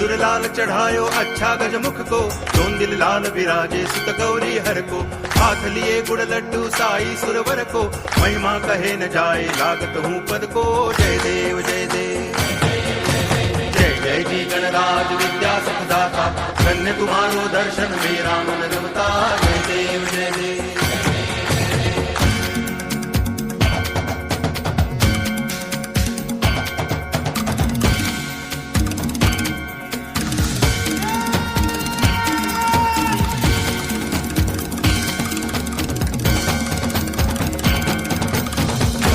सिंदूर लाल चढ़ायो अच्छा गजमुख को, दोन दिल लाल विराजे सुत गौरी हर को, हाथ लिए गुड़ लड्डू साई सुरवर को, महिमा कहे न जाए लागत हूँ पद को। जय देव जय देव जय जय जी गणराज विद्या सुखदाता, धन्य तुम्हारो दर्शन मेरा मन रमता। जय देव जय देव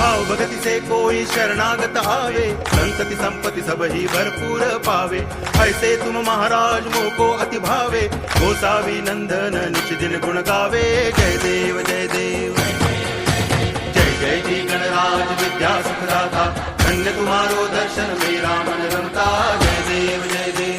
भाव भगति से कोई शरणागत आवे, संतति संपत्ति सब ही भरपूर पावे। ऐसे तुम महाराज मोको अति भावे, गोसावी नंदन निच दिन गुण गावे। जय देव जय देव जय जय जी गणराज विद्या सुखदाता, धन्य तुम्हारो दर्शन मेरा मन रमता। जय देव जय देव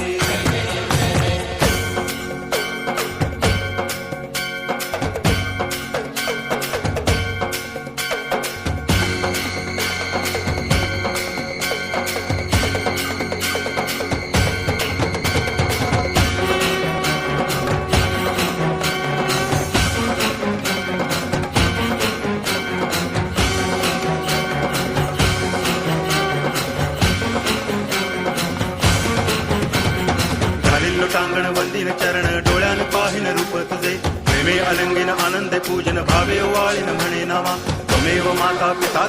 लोटांगण वंदिन चरण, डोळ्यान पाहिन रूप तुझे, प्रेमे अलंगिन आनंद पूजन, भावे वाळीन म्हणे नावा, त्वमेव माता पिता